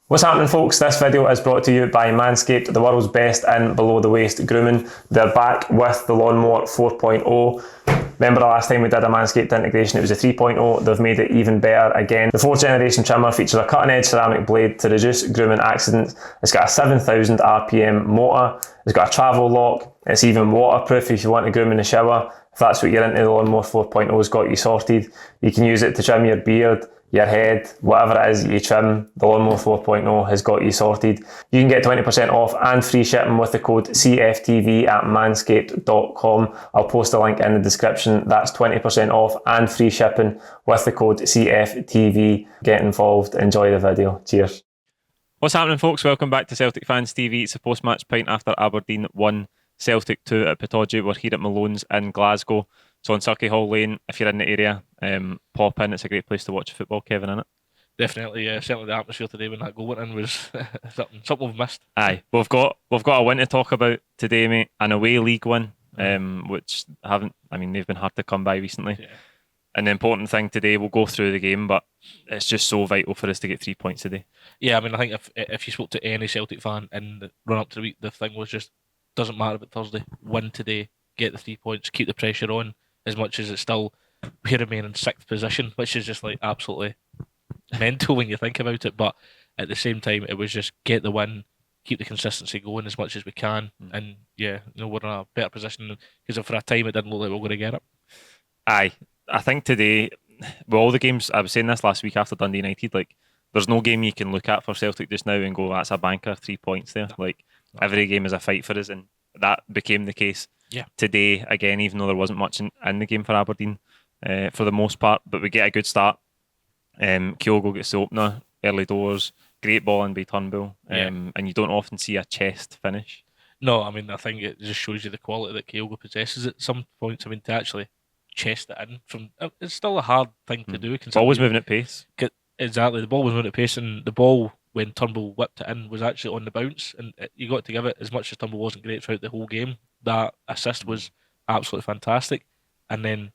What's happening, folks? This video is brought to you by Manscaped, the world's best in below the waist grooming. They're back with the Lawnmower 4.0. Remember the last time we did a Manscaped integration, it was a 3.0. They've made it even better again. The 4th generation trimmer features a cutting edge ceramic blade to reduce grooming accidents. It's got a 7,000 RPM motor. It's got a travel lock. It's even waterproof if you want to groom in the shower. If that's what you're into, the Lawnmower 4.0 has got you sorted. You can use it to trim your beard, your head, whatever it is that you trim. The Lawnmower 4.0 has got you sorted. You can get 20% off and free shipping with the code CFTV at manscaped.com. I'll post a link in the description. That's 20% off and free shipping with the code CFTV. Get involved. Enjoy the video. Cheers. What's happening, folks? Welcome back to Celtic Fans TV. It's a post-match pint after Aberdeen 1, Celtic 2 at Pittodrie. We're here at Malone's in Glasgow. It's on Circuit Hall Lane. If you're in the area, pop in. It's a great place to watch football, Kevin, isn't it? Definitely, yeah. Certainly the atmosphere today when that goal went in was something we've missed. Aye, we've got a win to talk about today, mate. An away league win, which they've been hard to come by recently. Yeah. And the important thing today, we'll go through the game, but it's just so vital for us to get 3 points today. Yeah, I mean, I think if you spoke to any Celtic fan in the run up to the week, the thing was just doesn't matter about Thursday. Win today, get the 3 points, keep the pressure on. As much as it's still, we remain in 6th position, which is just like absolutely mental when you think about it. But at the same time, it was just get the win, keep the consistency going as much as we can, and yeah, we're in a better position because for a time it didn't look like we were going to get it. Aye, I think today, with all the games, I was saying this last week after Dundee United, like there's no game you can look at for Celtic just now and go, that's a banker, 3 points there. Like every game is a fight for us, and that became the case. Yeah. Today, again, even though there wasn't much in the game for Aberdeen for the most part, but we get a good start. Kyogo gets the opener, early doors, great ball in by Turnbull, and you don't often see a chest finish. No, I mean, I think it just shows you the quality that Kyogo possesses at some points. I mean, to actually chest it in from it's still a hard thing to do. Ball was moving at pace. Exactly, the ball was moving at pace, and the ball when Turnbull whipped it in was actually on the bounce, and you got to give it, as much as Turnbull wasn't great throughout the whole game, that assist was absolutely fantastic. And then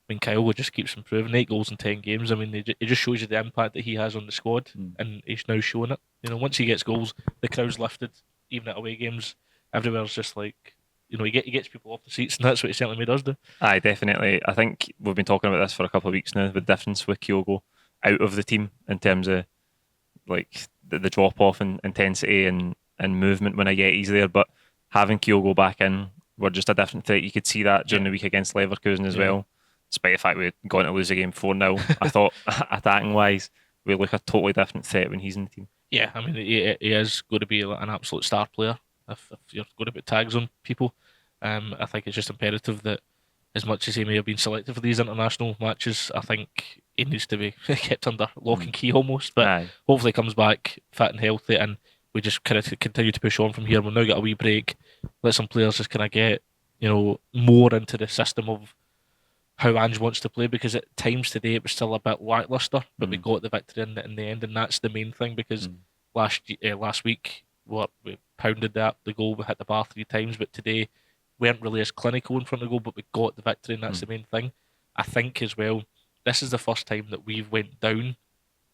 when Kyogo just keeps improving, 8 goals in 10 games, I mean, it just shows you the impact that he has on the squad, and he's now showing it. Once he gets goals, the crowd's lifted, even at away games, everywhere's just like, he gets people off the seats, and that's what he certainly made us do. Aye, definitely. I think we've been talking about this for a couple of weeks now, the difference with Kyogo out of the team in terms of like the drop off in intensity and movement when I get he's there, but having Kyogo back in, we're just a different threat. You could see that during the week against Leverkusen as well, despite the fact we'd gone to lose the game 4-0. I thought attacking wise we look a totally different threat when he's in the team. Yeah, I mean, he is going to be an absolute star player if you're going to put tags on people. I think it's just imperative that as much as he may have been selected for these international matches, I think he needs to be kept under lock and key almost. But hopefully he comes back fit and healthy, and we just kind of continue to push on from here. We'll now get a wee break, let some players just kind of get more into the system of how Ange wants to play, because at times today it was still a bit lacklustre, but we got the victory in the end, and that's the main thing, because last week we pounded the goal, we hit the bar 3 times, but today we weren't really as clinical in front of the goal, but we got the victory, and that's the main thing. I think as well, this is the first time that we've went down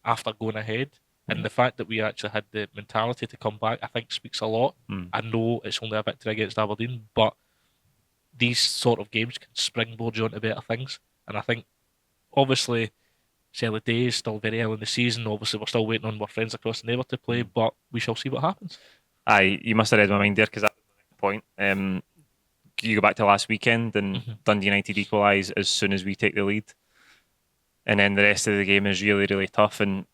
after going ahead, and the fact that we actually had the mentality to come back, I think speaks a lot. I know it's only a victory against Aberdeen, but these sort of games can springboard you onto better things. And I think, obviously, it's early days, still very early in the season. Obviously, we're still waiting on our friends across the neighbour to play, but we shall see what happens. Aye, you must have read my mind there, because that's the next point. You go back to last weekend, and Dundee United equalise as soon as we take the lead. And then the rest of the game is really, really tough. And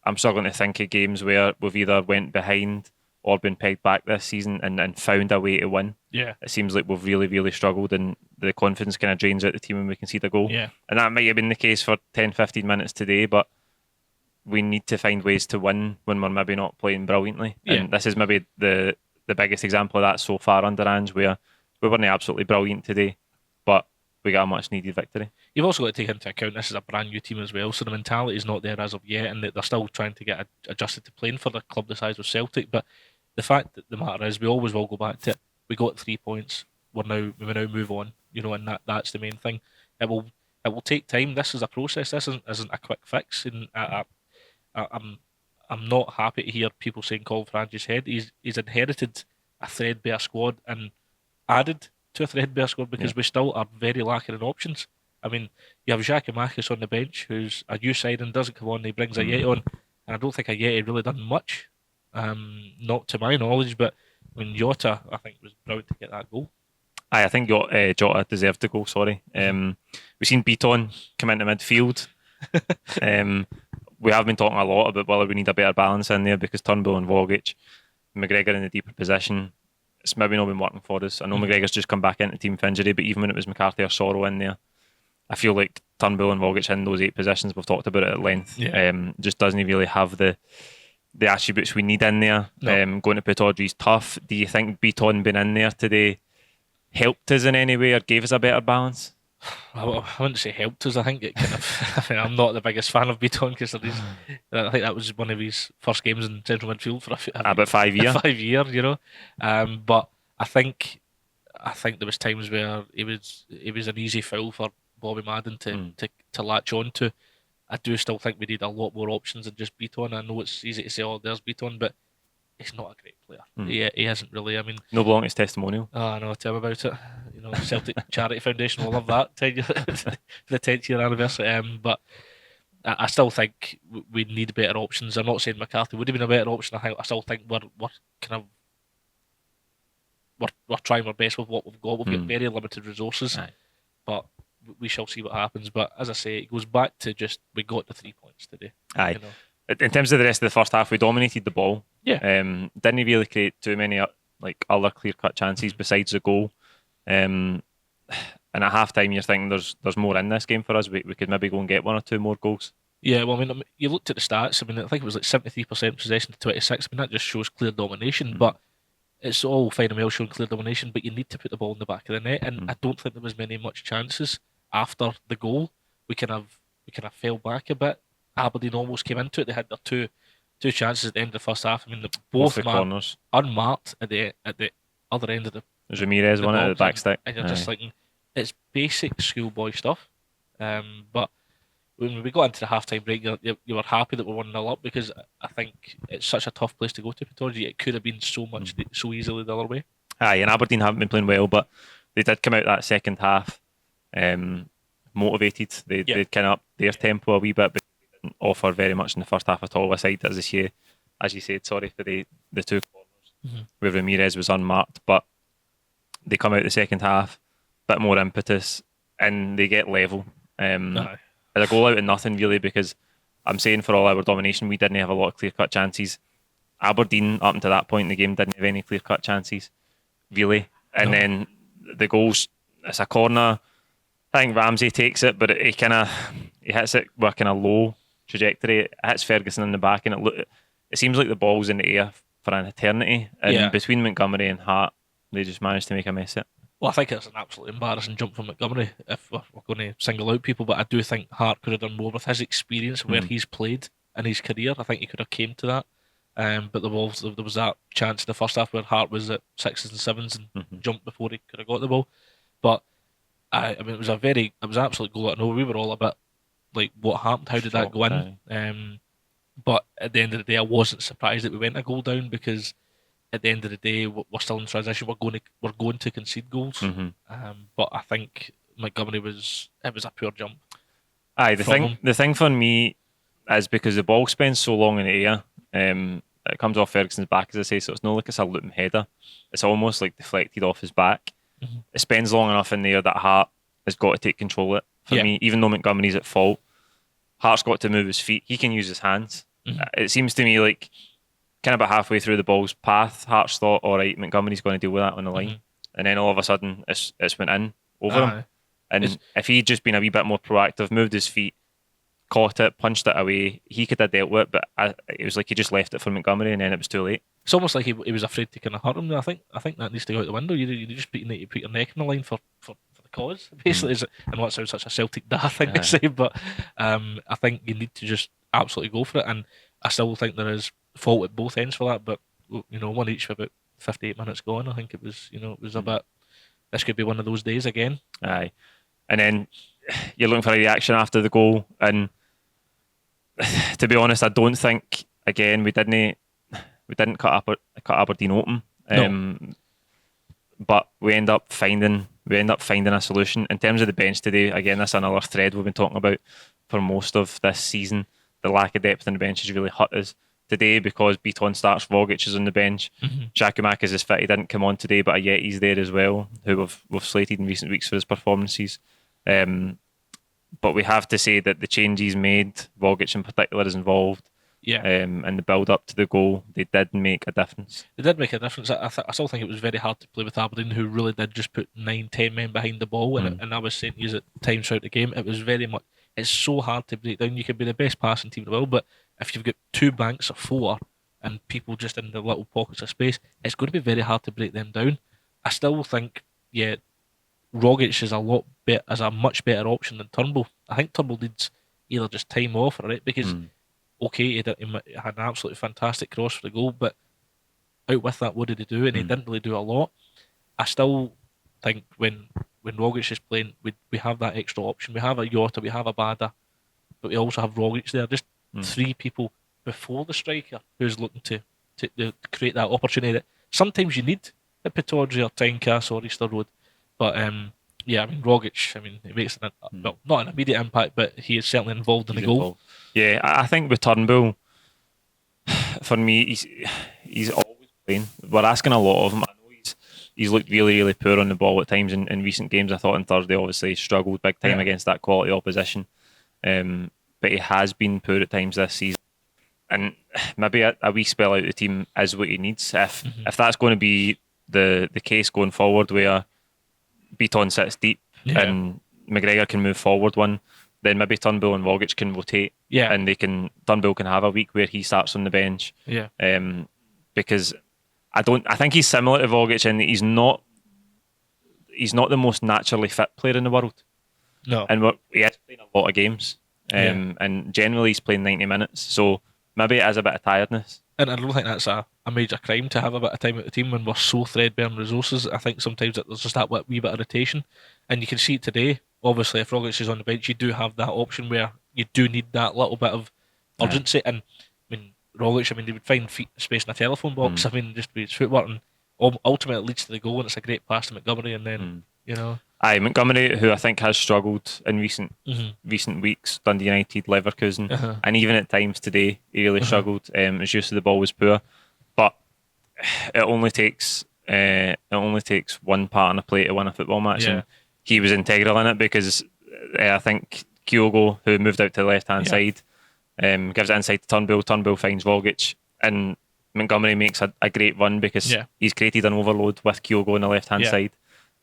I'm struggling to think of games where we've either went behind or been pegged back this season and found a way to win. Yeah. It seems like we've really, really struggled, and the confidence kind of drains out the team when we concede a goal. Yeah. And that might have been the case for 10, 15 minutes today, but we need to find ways to win when we're maybe not playing brilliantly. Yeah. And this is maybe the biggest example of that so far under Ange, where we weren't absolutely brilliant today, but we got a much needed victory. You've also got to take into account this is a brand new team as well, so the mentality is not there as of yet, and they're still trying to get adjusted to playing for the club the size of Celtic. But the fact that the matter is, we always will go back to it. We got 3 points. We now move on. And that's the main thing. It will take time. This is a process. This isn't a quick fix. And I'm I'm not happy to hear people saying Colin Frange's head. He's inherited a threadbare squad and added to a threadbare squad because we still are very lacking in options. I mean, you have Giakoumakis on the bench, who's a new side and doesn't come on. He brings Ayeti on, and I don't think Ayeti really done much, not to my knowledge. But I mean, Jota, I think, was proud to get that goal. Aye, I think Jota deserved the goal. Sorry, we've seen Beaton come into midfield. We have been talking a lot about whether we need a better balance in there because Turnbull and Vogic, McGregor in the deeper position, it's maybe not been working for us. I know McGregor's just come back into the team for injury, but even when it was McCarthy or Sorrow in there, I feel like Turnbull and Vogic in those 8 positions, we've talked about it at length, just doesn't really have the attributes we need in there. No. Going to put Audrey's tough. Do you think Beaton being in there today helped us in any way or gave us a better balance? I wouldn't say helped us. I think it kind of. I mean, I'm not the biggest fan of Beaton because I think that was one of his first games in central midfield for about 5 years. 5 years, you know. But I think there was times where it was an easy foul for Bobby Madden to latch on to. I do still think we need a lot more options than just Beaton. I know it's easy to say, oh, there's Beaton, but he's not a great player. He isn't really. I mean, no belong his testimonial. Oh, I know. Tell me about it. You know, Celtic Charity Foundation will love that. The 10th year anniversary. But I still think we need better options. I'm not saying McCarthy would have been a better option. I still think we're kind of we're trying our best with what we've got. We've got very limited resources, but we shall see what happens. But as I say, it goes back to just we got the 3 points today. Aye. You know? In terms of the rest of the first half, we dominated the ball. Yeah. Didn't really create too many other clear-cut chances besides the goal. And at half-time, you're thinking there's more in this game for us. We could maybe go and get 1 or 2 more goals. Yeah, well, I mean, you looked at the stats. I mean, I think it was like 73% possession to 26. I mean, that just shows clear domination. But it's all fine and well showing clear domination, but you need to put the ball in the back of the net. And I don't think there was much chances after the goal. We kind of fell back a bit. Aberdeen almost came into it. They had their two chances at the end of the first half. I mean, both the corners unmarked at the other end of the. There's Ramirez one at the back stick, and you're just thinking it's basic schoolboy stuff. But when we got into the half-time break, you were happy that we were 1-0 up because I think it's such a tough place to go to Pittodrie. It could have been so easily the other way. Aye, and Aberdeen haven't been playing well, but they did come out that second half motivated. They'd kind of up their tempo a wee bit, but they didn't offer very much in the first half at all. Aside, as you said, sorry for the 2 corners where Ramirez was unmarked, but they come out the second half, bit more impetus, and they get level. As a goal out of nothing, really, because I'm saying for all our domination, we didn't have a lot of clear-cut chances. Aberdeen, up until that point in the game, didn't have any clear-cut chances, really. And then the goals, it's a corner. I think Ramsey takes it, but he hits it with a kind of low trajectory. It hits Ferguson in the back, and it seems like the ball's in the air for an eternity. And between Montgomery and Hart, they just managed to make a mess of it. Well, I think it's an absolutely embarrassing jump from Montgomery if we're going to single out people, but I do think Hart could have done more with his experience where he's played in his career. I think he could have came to that. But there was that chance in the first half where Hart was at 6s and 7s and jumped before he could have got the ball. But I mean, it was an absolute goal. I know we were all a bit like, what happened? How did that go in? But at the end of the day, I wasn't surprised that we went a goal down because at the end of the day, we're still in transition. We're going to concede goals. But I think Montgomery was a pure jump. Aye, the thing for me is because the ball spends so long in the air. It comes off Ferguson's back, as I say, so it's not like it's a looping header. It's almost like deflected off his back. It spends long enough in there that Hart has got to take control of it. For me, even though Montgomery's at fault, Hart's got to move his feet. He can use his hands. It seems to me like kind of about halfway through the ball's path, Hart's thought, all right, Montgomery's going to deal with that on the line. And then all of a sudden, it's went in over him. And if he'd just been a wee bit more proactive, moved his feet, caught it, punched it away, he could have dealt with it, but it was like he just left it for Montgomery and then it was too late. It's almost like he was afraid to kind of hurt him. I think that needs to go out the window. You just need to put your neck on the line for the cause, basically. I know that sounds such a Celtic daft thing to say, but I think you need to just absolutely go for it. And I still think there is fault at both ends for that, but one each for about 58 minutes gone. I think it was a bit. This could be one of those days again. Aye, and then you're looking for a reaction after the goal, and to be honest, I don't think again, we didn't cut Aberdeen open. No. But we end up finding a solution in terms of the bench today. Again, that's another thread we've been talking about for most of this season. The lack of depth in the bench has really hurt us today because Beaton starts, Vogic is on the bench. Giacomakis is fit. He didn't come on today, but yet he's there as well, who we've slated in recent weeks for his performances. But we have to say that the changes made, Vogic in particular is involved. Yeah. And the build up to the goal, they did make a difference. It did make a difference. I still think it was very hard to play with Aberdeen, who really did just put 9, 10 men behind the ball. And I was saying to you at times throughout the game, it was very much. It's so hard to break down. You could be the best passing team in the world, but if you've got two banks of four and people just in the little pockets of space, it's going to be very hard to break them down. I still think, yeah, Rogic is a much better option than Turnbull. I think Turnbull needs either just time off or it because. Okay, he had an absolutely fantastic cross for the goal, but out with that, what did he do? And he didn't really do a lot. I still think when Rogic is playing, we have that extra option. We have a Jota, we have a Bada, but we also have Rogic there. Just three people before the striker who's looking to create that opportunity that sometimes you need at Pittodrie or Tynecastle or Easter Road. But yeah, I mean, Rogic, he makes not an immediate impact, but he is certainly involved in the goal. Yeah, I think with Turnbull, for me, he's always playing. We're asking a lot of him. I know he's looked really, really poor on the ball at times in recent games. I thought on Thursday, obviously, he struggled big time against that quality opposition. But he has been poor at times this season. And maybe a wee spell out of the team is what he needs. If that's going to be the case going forward, where Beaton sits deep and McGregor can move forward one, then maybe Turnbull and Vogic can rotate, and Turnbull can have a week where he starts on the bench. Because I think he's similar to Vogic in that he's not the most naturally fit player in the world. No, and he is playing a lot of games, and generally he's playing 90 minutes. So maybe it is a bit of tiredness. And I don't think that's a major crime to have a bit of time with the team when we're so threadbare in resources. I think sometimes there's just that wee bit of rotation, and you can see it today. Obviously, if Rogic is on the bench, you do have that option where you do need that little bit of urgency. And Rogic, he would find space in a telephone box. Just with his footwork, and ultimately it leads to the goal, and it's a great pass to Montgomery. And then Aye, Montgomery, who I think has struggled in recent weeks, Dundee United, Leverkusen, and even at times today, he really struggled. His use of the ball was poor, but it only takes one part in a play to win a football match, and he was integral in it because I think Kyogo, who moved out to the left hand side, gives it inside to Turnbull. Turnbull finds Vogic, and Montgomery makes a great run because he's created an overload with Kyogo on the left hand side.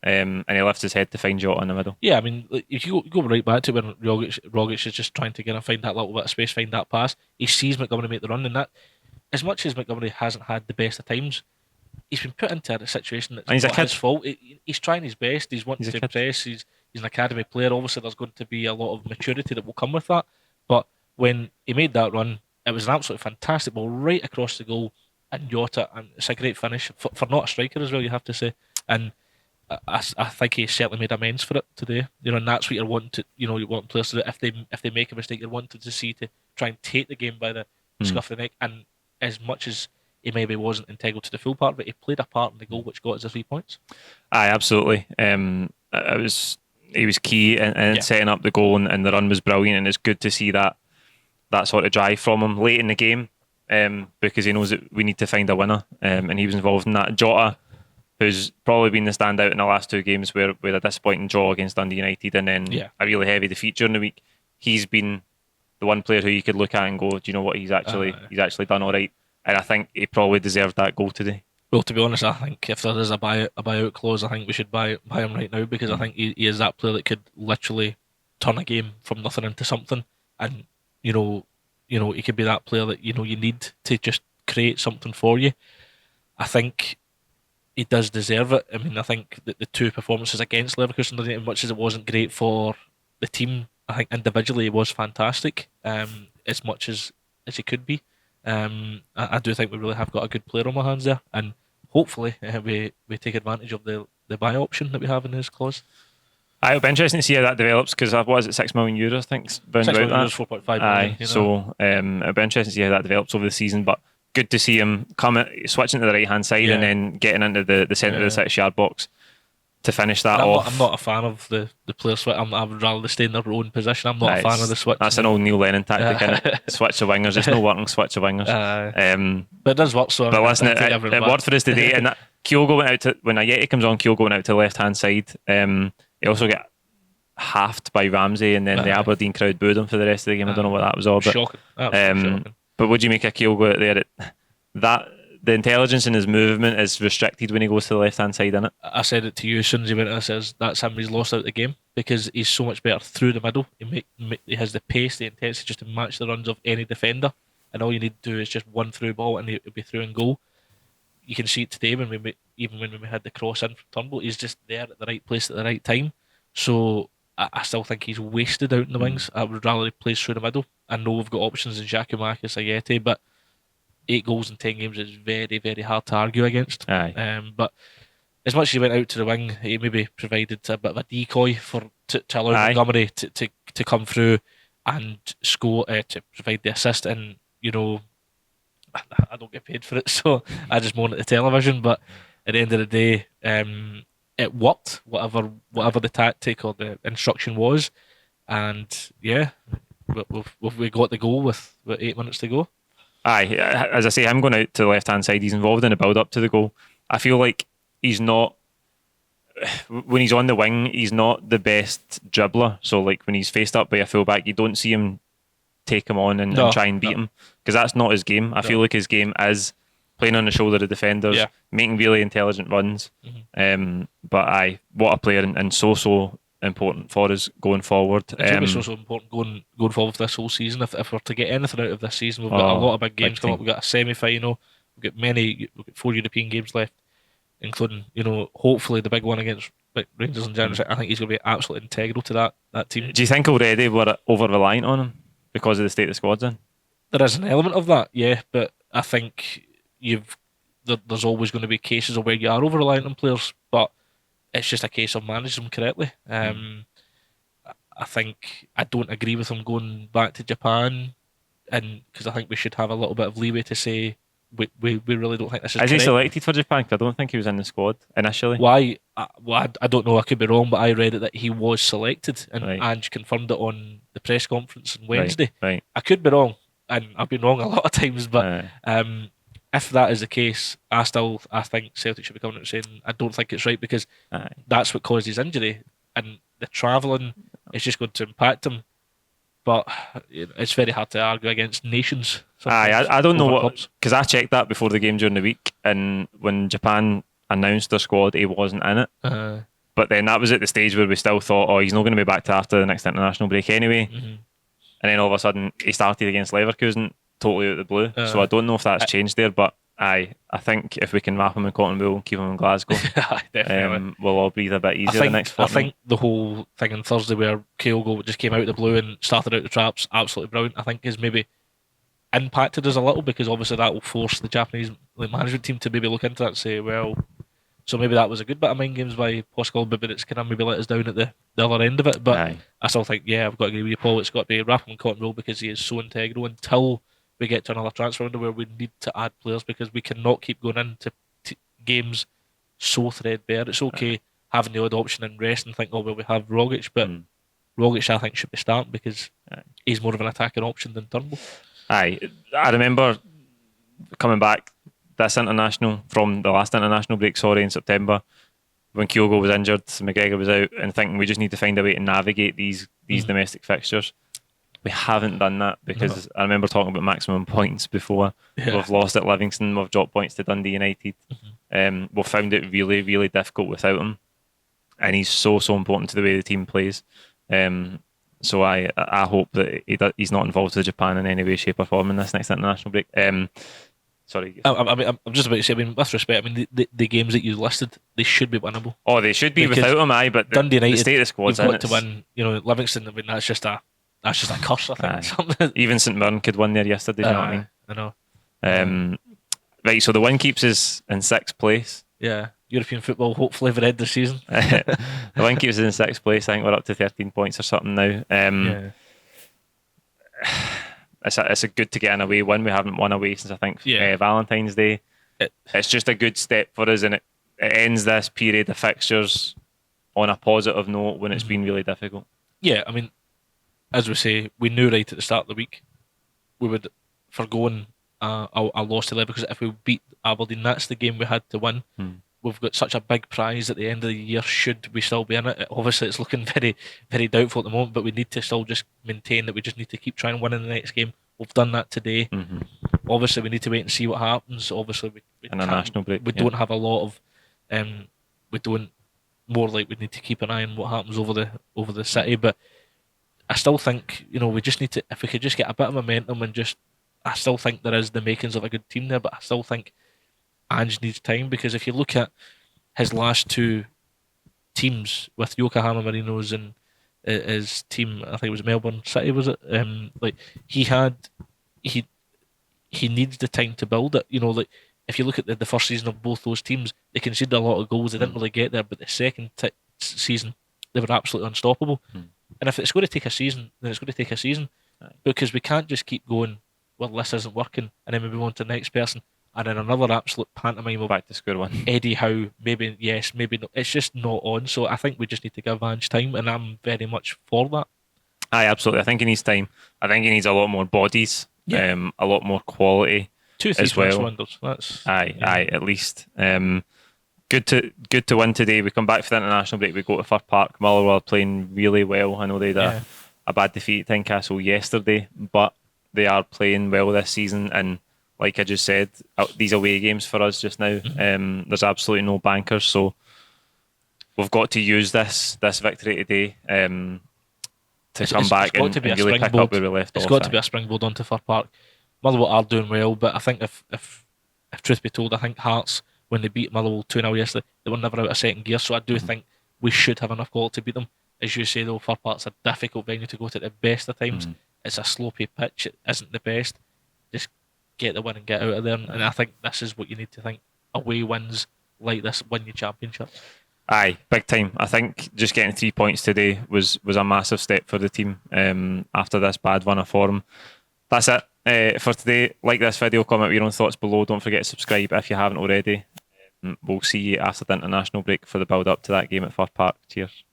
And he lifts his head to find Jota in the middle. Yeah, if you go right back to when Rogic is just trying to find that little bit of space, find that pass, he sees Montgomery make the run, and that, as much as Montgomery hasn't had the best of times, he's been put into a situation that's not his fault. He's trying his best, he's wanting to impress, he's an academy player, obviously there's going to be a lot of maturity that will come with that, but when he made that run, it was an absolutely fantastic ball right across the goal, and Jota, and it's a great finish, for not a striker as well, you have to say, and I think he certainly made amends for it today. And that's what you're wanting to. You want players to do. If they make a mistake, you're wanting to see to try and take the game by the scuff of the neck. And as much as he maybe wasn't integral to the full part, but he played a part in the goal which got us the 3 points. Aye, absolutely. He was key in setting up the goal, and the run was brilliant. And it's good to see that sort of drive from him late in the game, because he knows that we need to find a winner, and he was involved in that. Jota, who's probably been the standout in the last two games, where a disappointing draw against Dundee United and then a really heavy defeat during the week. He's been the one player who you could look at and go, do you know what, he's actually done all right. And I think he probably deserved that goal today. Well, to be honest, I think if there is a buyout clause, I think we should buy him right now, because I think he is that player that could literally turn a game from nothing into something. And he could be that player that you need to just create something for you. I think he does deserve it. I think that the two performances against Leverkusen, as much as it wasn't great for the team, I think individually he was fantastic, as much as he could be. I do think we really have got a good player on our hands there, and hopefully we take advantage of the buy option that we have in his clause. It'll be interesting to see how that develops because what is it, €6 million? I think it's round €6 about million, that. 4.5 Aye, million. so it'll be interesting to see how that develops over the season. But good to see him switching to the right hand side and then getting into the centre of the 6 yard box to finish that off. I'm not a fan of the player switch. I would rather they stay in their own position. I'm not a fan of the switch. That's an old Neil Lennon tactic, innit? Switch the wingers. It's no working switch the wingers. But it does work. So but listen, it worked for us today. And Kyogo went out to when Ayeti comes on. Kyogo went out to the left hand side. He also got halved by Ramsey, and then the Aberdeen crowd booed him for the rest of the game. I don't know what that was all about. Shocking. Shocking. But what do you make of Kyogo out there? That the intelligence in his movement is restricted when he goes to the left hand side, innit? I said it to you as soon as he went and says that's him. He's lost out the game because he's so much better through the middle. He has the pace, the intensity just to match the runs of any defender, and all you need to do is just one through ball and he'll be through and goal. You can see it today when we had the cross in from Turnbull. He's just there at the right place at the right time. So I still think he's wasted out in the wings. I would rather he plays through the middle. I know we've got options in Giacomakis, Ayeti, but 8 goals in 10 games is very, very hard to argue against. But as much as he went out to the wing, he maybe provided a bit of a decoy to allow Montgomery to come through and score, to provide the assist. And, I don't get paid for it, so I just moan at the television. But at the end of the day, it worked, whatever the tactic or the instruction was. And yeah, we got the goal with 8 minutes to go. Aye, as I say, him going out to the left hand side, he's involved in the build up to the goal. I feel like he's not, when he's on the wing, he's not the best dribbler. So like when he's faced up by a fullback, you don't see him take him on and try and beat him, because that's not his game. I feel like his game is playing on the shoulder of defenders, making really intelligent runs. But what a player, and so important for us going forward. It's so important going forward for this whole season. If we're to get anything out of this season, we've got a lot of big games coming up. We've got a semi-final. We've got 4 European games left, including hopefully the big one against Rangers in January. I think he's going to be absolutely integral to that team. Do you think already we're over reliant on him because of the state the squad's in? There is an element of that, yeah, but I think there's always going to be cases of where you are over reliant on players, but it's just a case of managing them correctly. I think I don't agree with him going back to Japan, and because I think we should have a little bit of leeway to say we really don't think this is correct. Is he selected for Japan? Because I don't think he was in the squad initially. Why? I don't know. I could be wrong, but I read it that he was selected, and Ange confirmed it on the press conference on Wednesday. Right. I could be wrong, and I've been wrong a lot of times, but if that is the case, I think Celtic should be coming out and saying I don't think it's right, because that's what caused his injury, and the travelling is just going to impact him. But it's very hard to argue against nations. I don't know what, because I checked that before the game during the week, and when Japan announced their squad, he wasn't in it. But then that was at the stage where we still thought, he's not going to be back to after the next international break anyway. And then all of a sudden he started against Leverkusen totally out of the blue. So I don't know if that's changed there, but I think if we can wrap him in cotton wool and keep him in Glasgow, definitely, we'll all breathe a bit easier the next fortnight. I think the whole thing on Thursday where Kyogo just came out of the blue and started out the traps, absolutely brilliant, I think has maybe impacted us a little, because obviously that will force the Japanese management team to maybe look into that and say, well, so maybe that was a good bit of mind games by Pascal, but it's kind of maybe let us down at the other end of it. But I still think, I've got to agree with you, Paul, it's got to be wrap him in cotton wool, because he is so integral until we get to another transfer window where we need to add players, because we cannot keep going into games so threadbare. It's okay having the odd option and rest and think, we have Rogic, but Rogic I think should be starting, because he's more of an attacking option than Turnbull. I remember coming back this international from the last international break, in September, when Kyogo was injured, McGregor was out, and thinking we just need to find a way to navigate these domestic fixtures. We haven't done that, because I remember talking about maximum points before. We've lost at Livingston, we've dropped points to Dundee United. We've found it really, really difficult without him, and he's so important to the way the team plays. So I hope that he's not involved with Japan in any way, shape or form in this next international break. Sorry. I'm just about to say, with respect, the games that you listed, they should be winnable. Oh, they should be, because without him, but Dundee United, the state of the squad's you've got to win. Livingston, that's just a curse, I think. Even St Mirren could win there yesterday, you know what I mean? I know. Right, so the win keeps us in 6th place. Yeah. European football hopefully by the end of the season. The one keeps us in 6th place. I think we're up to 13 points or something now. Yeah. It's a good to get an away win. We haven't won away since I think Yeah. Valentine's Day. It's just a good step for us, and it ends this period of fixtures on a positive note when it's been really difficult. Yeah, I mean, as we say, we knew right at the start of the week we would forgoing a loss to Liverpool, because if we beat Aberdeen, that's the game we had to win. We've got such a big prize at the end of the year. Should we still be in it? Obviously, it's looking very, very doubtful at the moment, but we need to still just maintain that we just need to keep trying winning the next game. We've done that today. Obviously, we need to wait and see what happens. Obviously, we in a national break, we don't have a lot of, we don't, more like we need to keep an eye on what happens over the city. But I still think, we just need to, if we could just get a bit of momentum and just, I still think there is the makings of a good team there, but I still think Ange needs time, because if you look at his last two teams with Yokohama Marinos and his team, I think it was Melbourne City, was it? He needs the time to build it. Like if you look at the first season of both those teams, they conceded a lot of goals. They didn't really get there, but the second season they were absolutely unstoppable. And if it's going to take a season, then it's going to take a season, because we can't just keep going, well, this isn't working, and then we move on to the next person, and then another absolute pantomime of back to square one. Eddie Howe, maybe yes, maybe no. It's just not on. So I think we just need to give Ange time, and I'm very much for that. Aye, absolutely. I think he needs time. I think he needs a lot more bodies, a lot more quality 2-3 as well. wonders. That's aye, at least. Good to win today. We come back for the international break. We go to Fir Park. Motherwell are playing really well. I know they had a bad defeat at Tynecastle yesterday, but they are playing well this season. And like I just said, these away games for us just now, there's absolutely no bankers. So we've got to use this victory today to come back and really pick up where we left off. It's got to be a springboard onto Fir Park. Motherwell are doing well, but I think if truth be told, I think Hearts, when they beat Motherwell 2-0 yesterday, they were never out of second gear. So I do think we should have enough quality to beat them. As you say, though, Fir Park's a difficult venue to go to at the best of times. It's a slopey pitch. It isn't the best. Just get the win and get out of there. And I think this is what you need to think. Away wins like this win your championship. Aye, big time. I think just getting 3 points today was a massive step for the team after this bad run of form. That's it for today. Like this video, comment with your own thoughts below. Don't forget to subscribe if you haven't already. We'll see you after the international break for the build up to that game at Fir Park. Cheers.